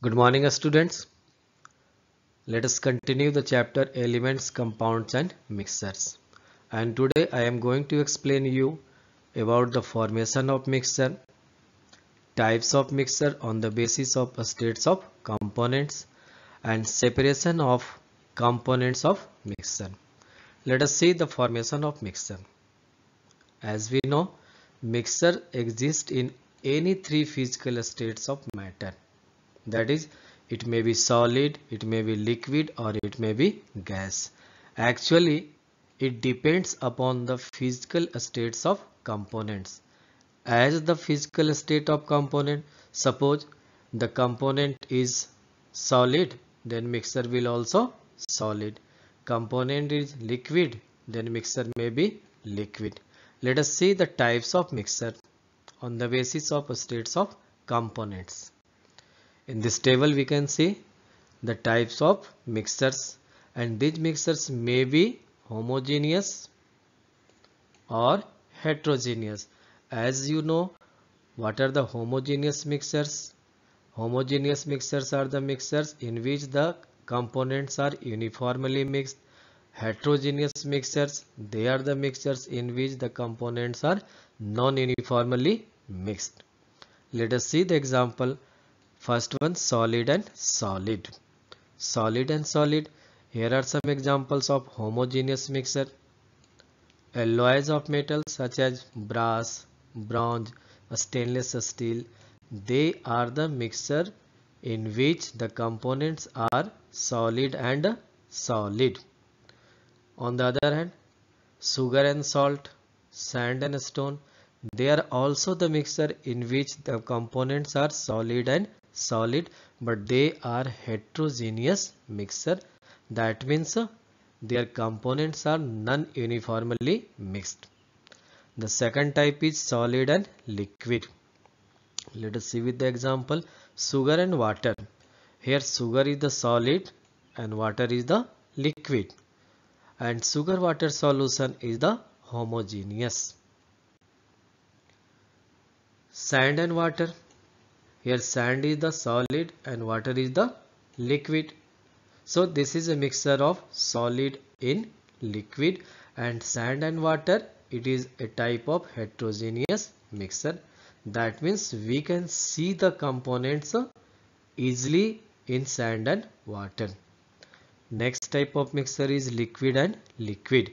Good morning, students. Let us continue the chapter Elements, Compounds and Mixtures. And today I am going to explain you about the formation of mixture, types of mixture on the basis of states of components, and separation of components of mixture. Let us see the formation of mixture. As we know, mixture exists in any three physical states of matter. That is, it may be solid, it may be liquid, or it may be gas. Actually, it depends upon the physical states of components. As the physical state of component, suppose the component is solid, then mixture will also solid. Component is liquid, then mixture may be liquid. Let us see the types of mixture on the basis of states of components. In this table we can see the types of mixtures, and these mixtures may be homogeneous or heterogeneous. As you know, what are the homogeneous mixtures? Homogeneous mixtures are the mixtures in which the components are uniformly mixed. Heterogeneous mixtures, they are the mixtures in which the components are non-uniformly mixed. Let us see the example. First one, solid and solid. Solid and solid. Here are some examples of homogeneous mixture. Alloys of metals such as brass, bronze, stainless steel. They are the mixture in which the components are solid and solid. On the other hand, sugar and salt, sand and stone, they are also the mixture in which the components are solid and solid, but they are heterogeneous mixture. That means their components are non-uniformly mixed. The second type is solid and liquid. Let us see with the example, sugar and water. Here sugar is the solid and water is the liquid, and sugar water solution is the homogeneous. Sand and water. Here sand is the solid and water is the liquid. So this is a mixture of solid in liquid, and sand and water, it is a type of heterogeneous mixture. That means we can see the components easily in sand and water. Next type of mixture is liquid and liquid.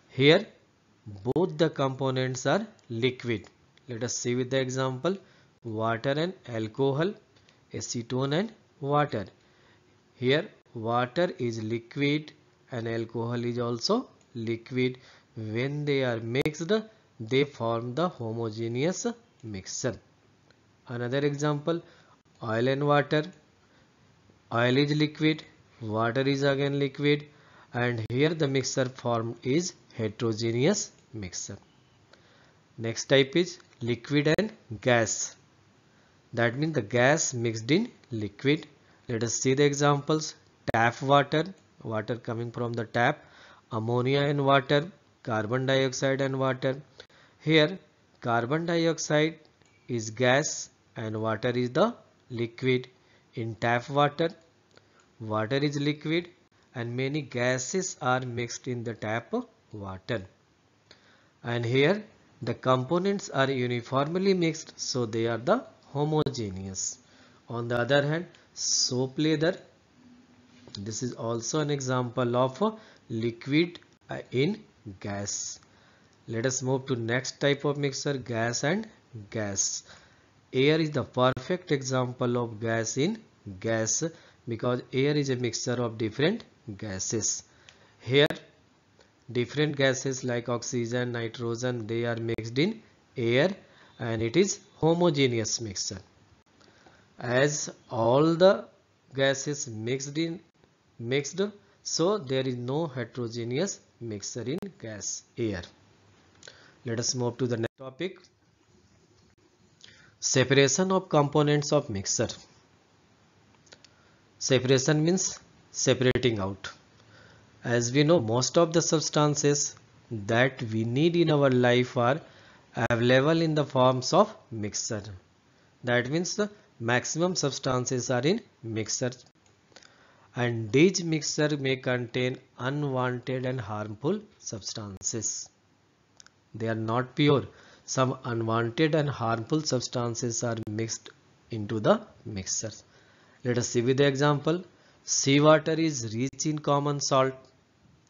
Here both the components are liquid. Let us see with the example, water and alcohol, acetone and water. Here water is liquid and alcohol is also liquid. When they are mixed, they form the homogeneous mixture. Another example, oil and water. Oil is liquid, water is again liquid, and here the mixture formed is heterogeneous mixture. Next type is liquid and gas. That means the gas mixed in liquid. Let us see the examples. Tap water, water coming from the tap, ammonia and water, carbon dioxide and water. Here carbon dioxide is gas and water is the liquid. In tap water, water is liquid and many gases are mixed in the tap water. And here the components are uniformly mixed, so they are the homogeneous. On the other hand, soap leather, this is also an example of a liquid in gas. Let us move to next type of mixture, gas and gas. Air is the perfect example of gas in gas, because air is a mixture of different gases. Here different gases like oxygen, nitrogen, they are mixed in air and it is homogeneous mixture. As all the gases mixed, so there is no heterogeneous mixture in gas air. Let us move to the next topic, separation of components of mixture. Separation means separating out. As we know, most of the substances that we need in our life are available in the forms of mixture. That means maximum substances are in mixture, and these mixture may contain unwanted and harmful substances. They are not pure. Some unwanted and harmful substances are mixed into the mixture. Let us see with the example. Seawater is rich in common salt.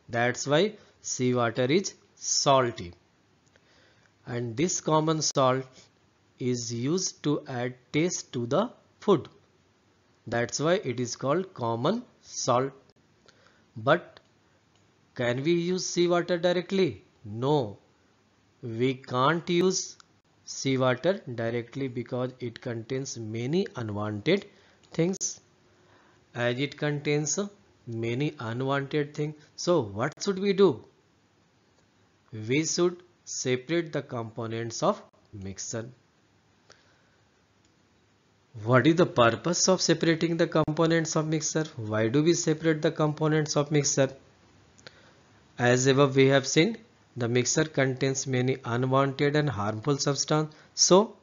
That's why seawater is salty. And this common salt is used to add taste to the food. That's why it is called common salt. But can we use seawater directly? No, we can't use seawater directly because it contains many unwanted things. As it contains many unwanted things, so what should we do? We should separate the components of mixture. What is the purpose of separating the components of mixture? Why do we separate the components of mixture? As above we have seen, the mixture contains many unwanted and harmful substances. So,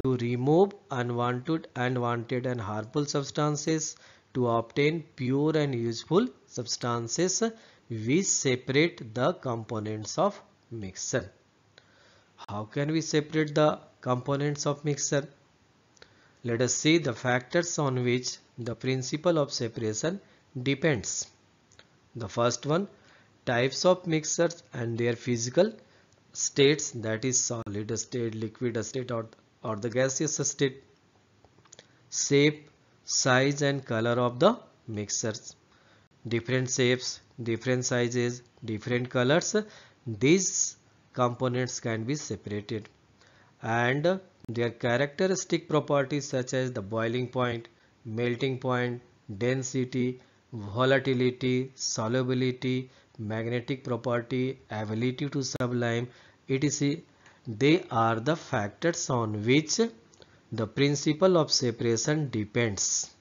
to remove unwanted and harmful substances, to obtain pure and useful substances, we separate the components of mixture. How can we separate the components of mixture? Let us see the factors on which the principle of separation depends. The first one, types of mixtures and their physical states, that is solid state, liquid state, or the gaseous state. Shape, size and color of the mixtures. Different shapes, different sizes, different colors, these components can be separated. And their characteristic properties such as the boiling point, melting point, density, volatility, solubility, magnetic property, ability to sublime, etc. They are the factors on which the principle of separation depends.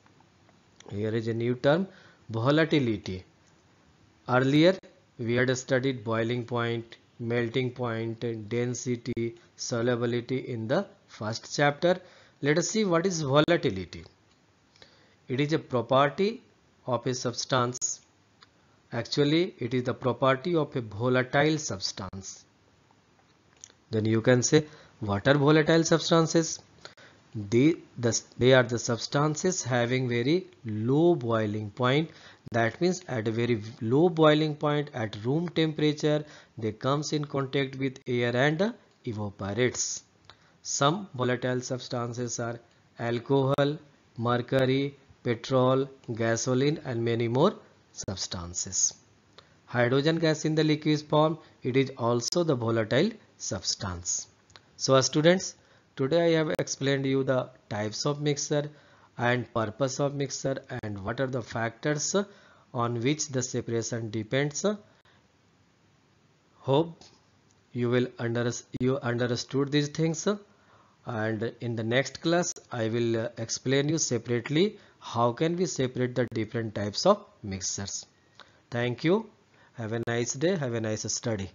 Here is a new term, volatility. Earlier we had studied boiling point, melting point, density, solubility in the first chapter. Let us see what is volatility. It is a property of a substance. Actually, it is the property of a volatile substance. Then you can say, what are volatile substances? They are the substances having very low boiling point. That means at a very low boiling point at room temperature, they comes in contact with air and evaporates. Some volatile substances are alcohol, mercury, petrol, gasoline and many more substances. Hydrogen gas in the liquid form, it is also the volatile substance. So students, today I have explained you the types of mixture and purpose of mixture and what are the factors on which the separation depends. Hope you understood these things, and in the next class I will explain you separately how can we separate the different types of mixtures. Thank you. Have a nice day. Have a nice study.